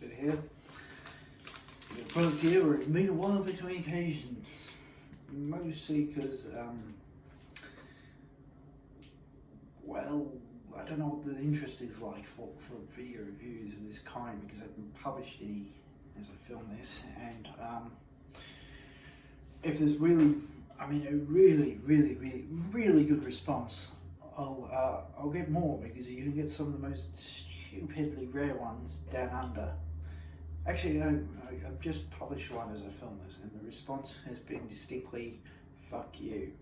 So here, the product here, it's been a while between occasions. Mostly because, well, I don't know what the interest is like for video reviews of this kind, because I haven't published any as I film this, and if there's really, I mean, a really good response, I'll get more, because you can get some of the most stupidly rare ones down under. Actually, no, I've just published one as I film this, and the response has been distinctly, fuck you.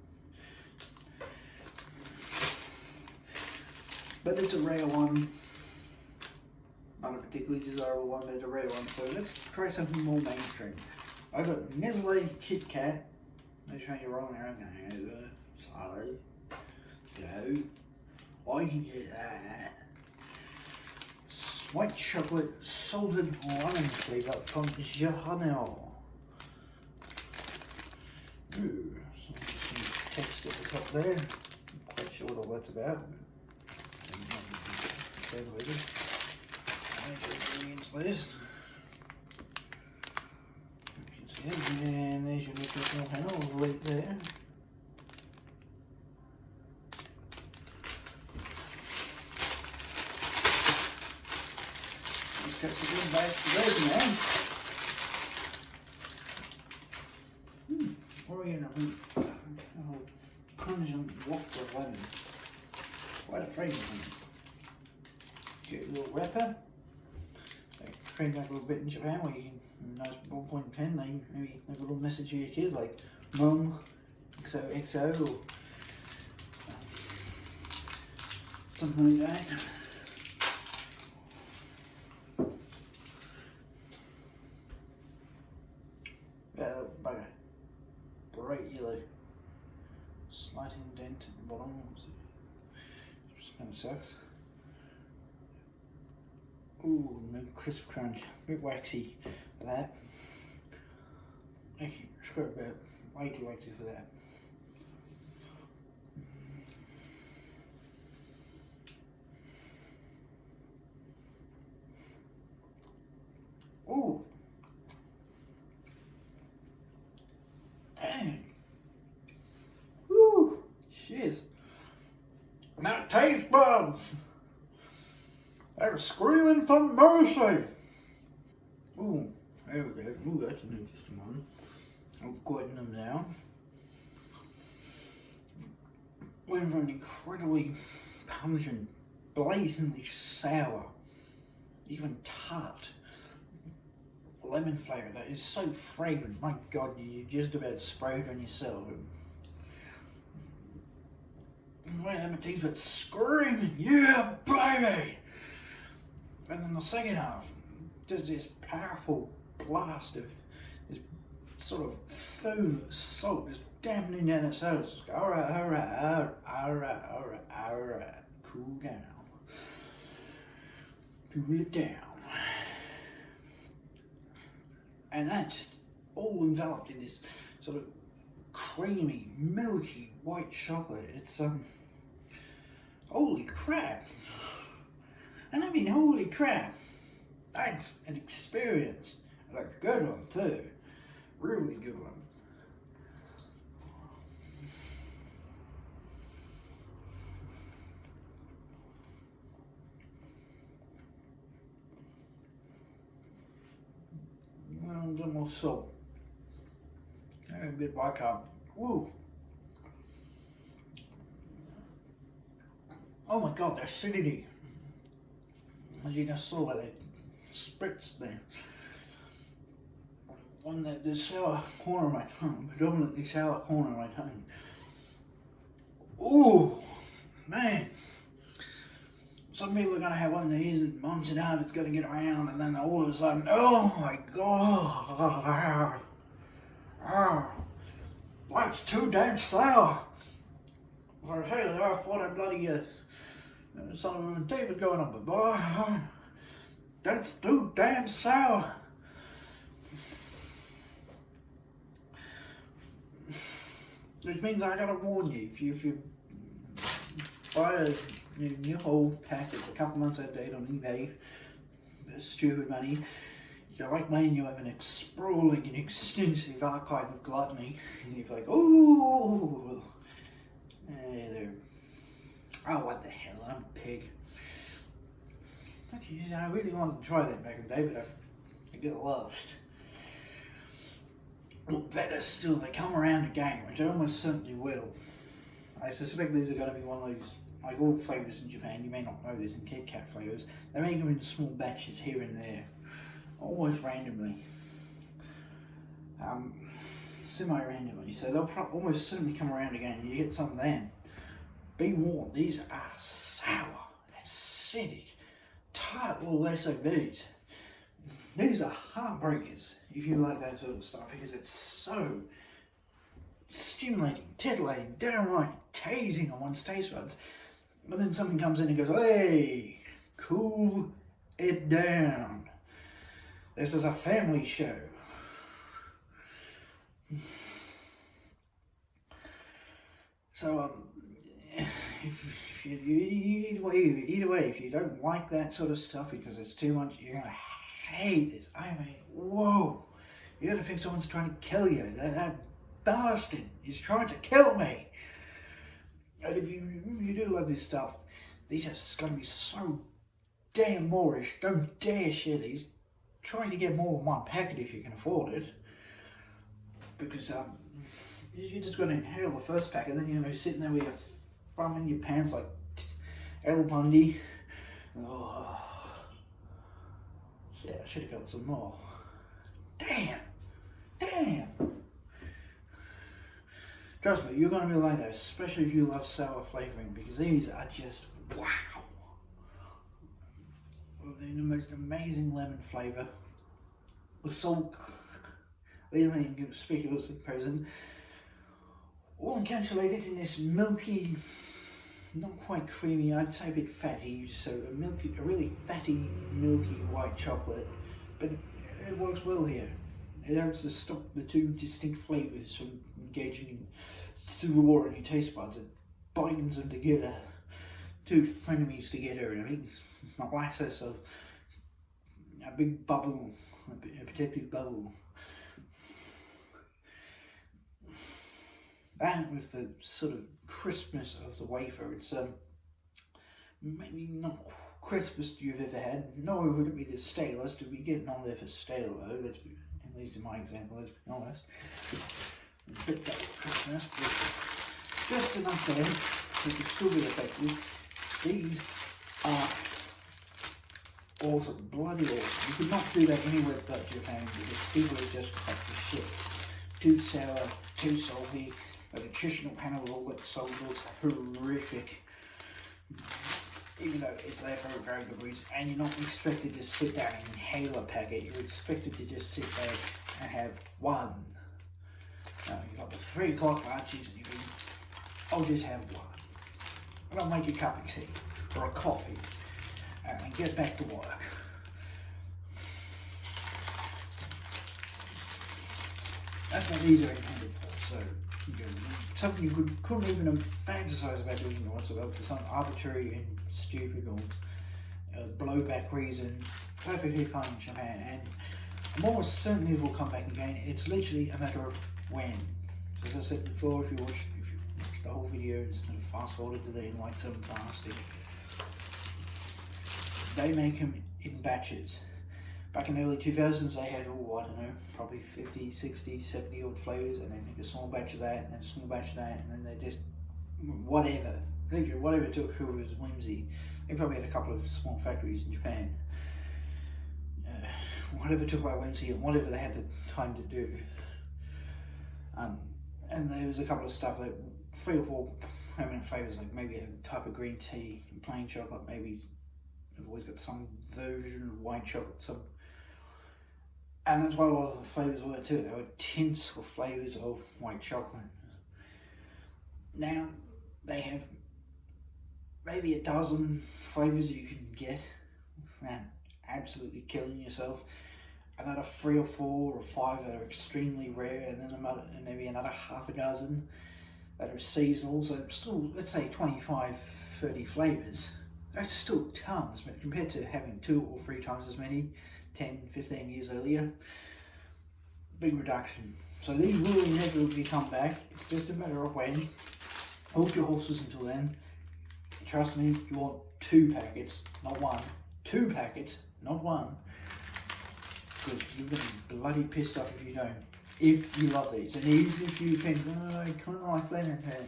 But it's a rare one. Not a particularly desirable one, but a rare one. So let's try something more mainstream. I got Nestle KitKat. I'll show you rolling around there. Sorry. So, I can get that. White chocolate salted lemon flavor from Johanel. Ooh, some text at the top there. Not quite sure what all that's about. Ingredients list. You can see it, and there's your nutritional panel right there. Let's get some back to those now. Orient pungent waft of lemon. Quite a fragrance. Get a little wrapper. Cream back a little bit in Japan where you can, nice ballpoint pen, maybe leave a little message to your kid like Mum, XOXO, or something like that. Got a bugger. Bright yellow. Slight indent at the bottom. Just kind of sucks. Ooh, no crisp crunch, a bit waxy for that. Actually, screw it about, way too waxy for that. Ooh. Dang. Woo. Shit. Now taste buds. They're screaming for mercy. Ooh, there we go. Ooh, that's an interesting one. I've gotten them now. Went for an incredibly pungent, blatantly sour, even tart lemon flavour that is so fragrant. My God, you just about spray it on yourself. And when I have my teeth, but screaming, yeah, baby! And then the second half, there's this powerful blast of this sort of foam, salt, just dampening down its throat. It's like, alright, cool down. Cool it down. And that's just all enveloped in this sort of creamy, milky white chocolate. It's, holy crap. And I mean, holy crap, that's an experience, and a good one too, really good one. A little more salt, and a bit of bicarb. Woo! Oh my God, the acidity. As you just saw by the spritz there. On the sour corner of my tongue, predominantly sour corner of my tongue. Ooh, man. Some people are going to have one of these and mums and dads going to get around, and then all of a sudden, oh my God. That's too damn sour. For a second I thought I bloody something with David going on, but boy, that's too damn sour. Which means I gotta warn you, if you buy a new whole pack, it's a couple months out of date on eBay, that's stupid money, You're like me and you have an sprawling and extensive archive of gluttony, and you're like, oh, there. Oh, what the hell, I'm a pig. Actually, I really wanted to try that back in the day, but I got lost. Or better still, they come around again, which I almost certainly will. I suspect these are going to be one of those, like all flavours in Japan, you may not know this, in KitKat flavours, they make them in small batches here and there, always randomly, semi-randomly, so they'll almost certainly come around again, and you get some then. Be warned, these are sour, acidic, tight little SOBs. These are heartbreakers if you like that sort of stuff, because it's so stimulating, titillating, downright tasing on one's taste buds. But then something comes in and goes, hey, cool it down. This is a family show. So, if you either way, if you don't like that sort of stuff because it's too much, you're gonna hate this. I mean, whoa! You're gonna think someone's trying to kill you. That bastard is trying to kill me. And if you do love this stuff, these are gonna be so damn moreish. Don't dare share these. Try to get more than one packet if you can afford it, because you're just going to inhale the first pack, and then you're going to be sitting there with your thumb in your pants like El Bundy. Oh, shit, I should have got some more. Damn. Trust me, you're going to be like that, especially if you love sour flavouring, because these are just wow. The most amazing lemon flavour. The salt, the inconspicuously present, all encapsulated in this milky, not quite creamy, I'd say a bit fatty, so a really fatty, milky white chocolate, but it works well here. It helps to stop the two distinct flavours from engaging in civil war in your taste buds. It binds them together, two frenemies together, and I mean, molasses of a big bubble, a protective bubble. That with the sort of crispness of the wafer, it's maybe not crispest you've ever had. Nor would it be the stalest. It'd be getting on there for stale though. Let's be, at least in my example, let's be honest. A bit that crispness, but just enough there so it can still be effective. These are awesome, bloody awesome. You could not do that anywhere but Japan, because people are just cut to shit. Too sour, too salty, the nutritional panel of all that salt is horrific. Even though it's there for a very good reason, and you're not expected to sit down and inhale a packet, you're expected to just sit there and have one. Now, you've got the 3 o'clock lunches and you think, I'll just have one. And I'll make a cup of tea or a coffee and get back to work. That's what these are intended for. So, something you couldn't even fantasize about doing whatsoever for some arbitrary and stupid or blowback reason. Perfectly fine in Japan, and I'm almost certain it will come back again. It's literally a matter of when. So as I said before, if you watch the whole video instead of fast forward to the end like some bastard, they make them in batches. Back in the early 2000s, they had, oh, I don't know, probably 50, 60, 70 odd flavours, and they make a small batch of that, and then a small batch of that, and then they just, whatever took whoever's whimsy. They probably had a couple of small factories in Japan. Whatever took their whimsy and whatever they had the time to do. And there was a couple of stuff, like 3 or 4 permanent flavours, like maybe a type of green tea, plain chocolate, maybe they've always got some version of white chocolate, and that's what a lot of the flavours were too. They were tints or flavours of white chocolate. Now they have maybe a dozen flavours you can get without absolutely killing yourself. Another 3 or 4 or 5 that are extremely rare, and then maybe another half a dozen that are seasonal. So still, let's say 25, 30 flavours. That's still tons, but compared to having 2 or 3 times as many, 10, 15 years earlier. Big reduction. So these will inevitably come back. It's just a matter of when. Hold your horses until then. Trust me, you want 2 packets, not 1. 2 packets, not 1. Because you're going to be bloody pissed off if you don't. If you love these. And even if you think, oh, I kind of like lemon hair.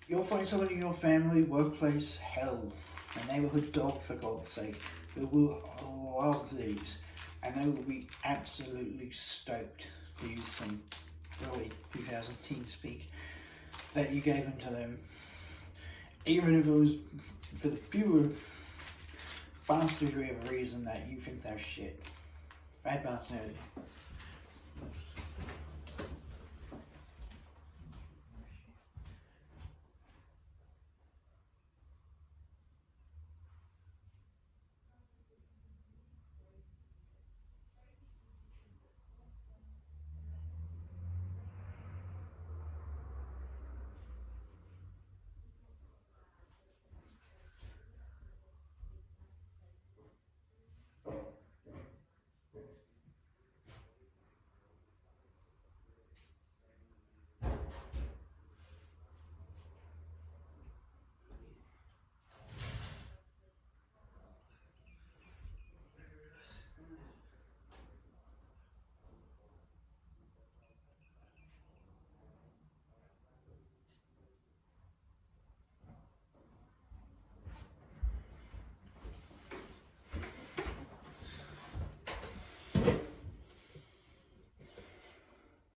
You'll find someone in your family, workplace, hell, a neighbourhood dog for God's sake, who will love these. And they will be absolutely stoked to use some early 2010 speak that you gave them to them. Even if it was for the pure bastardry of a reason that you think they're shit. Bad bastard.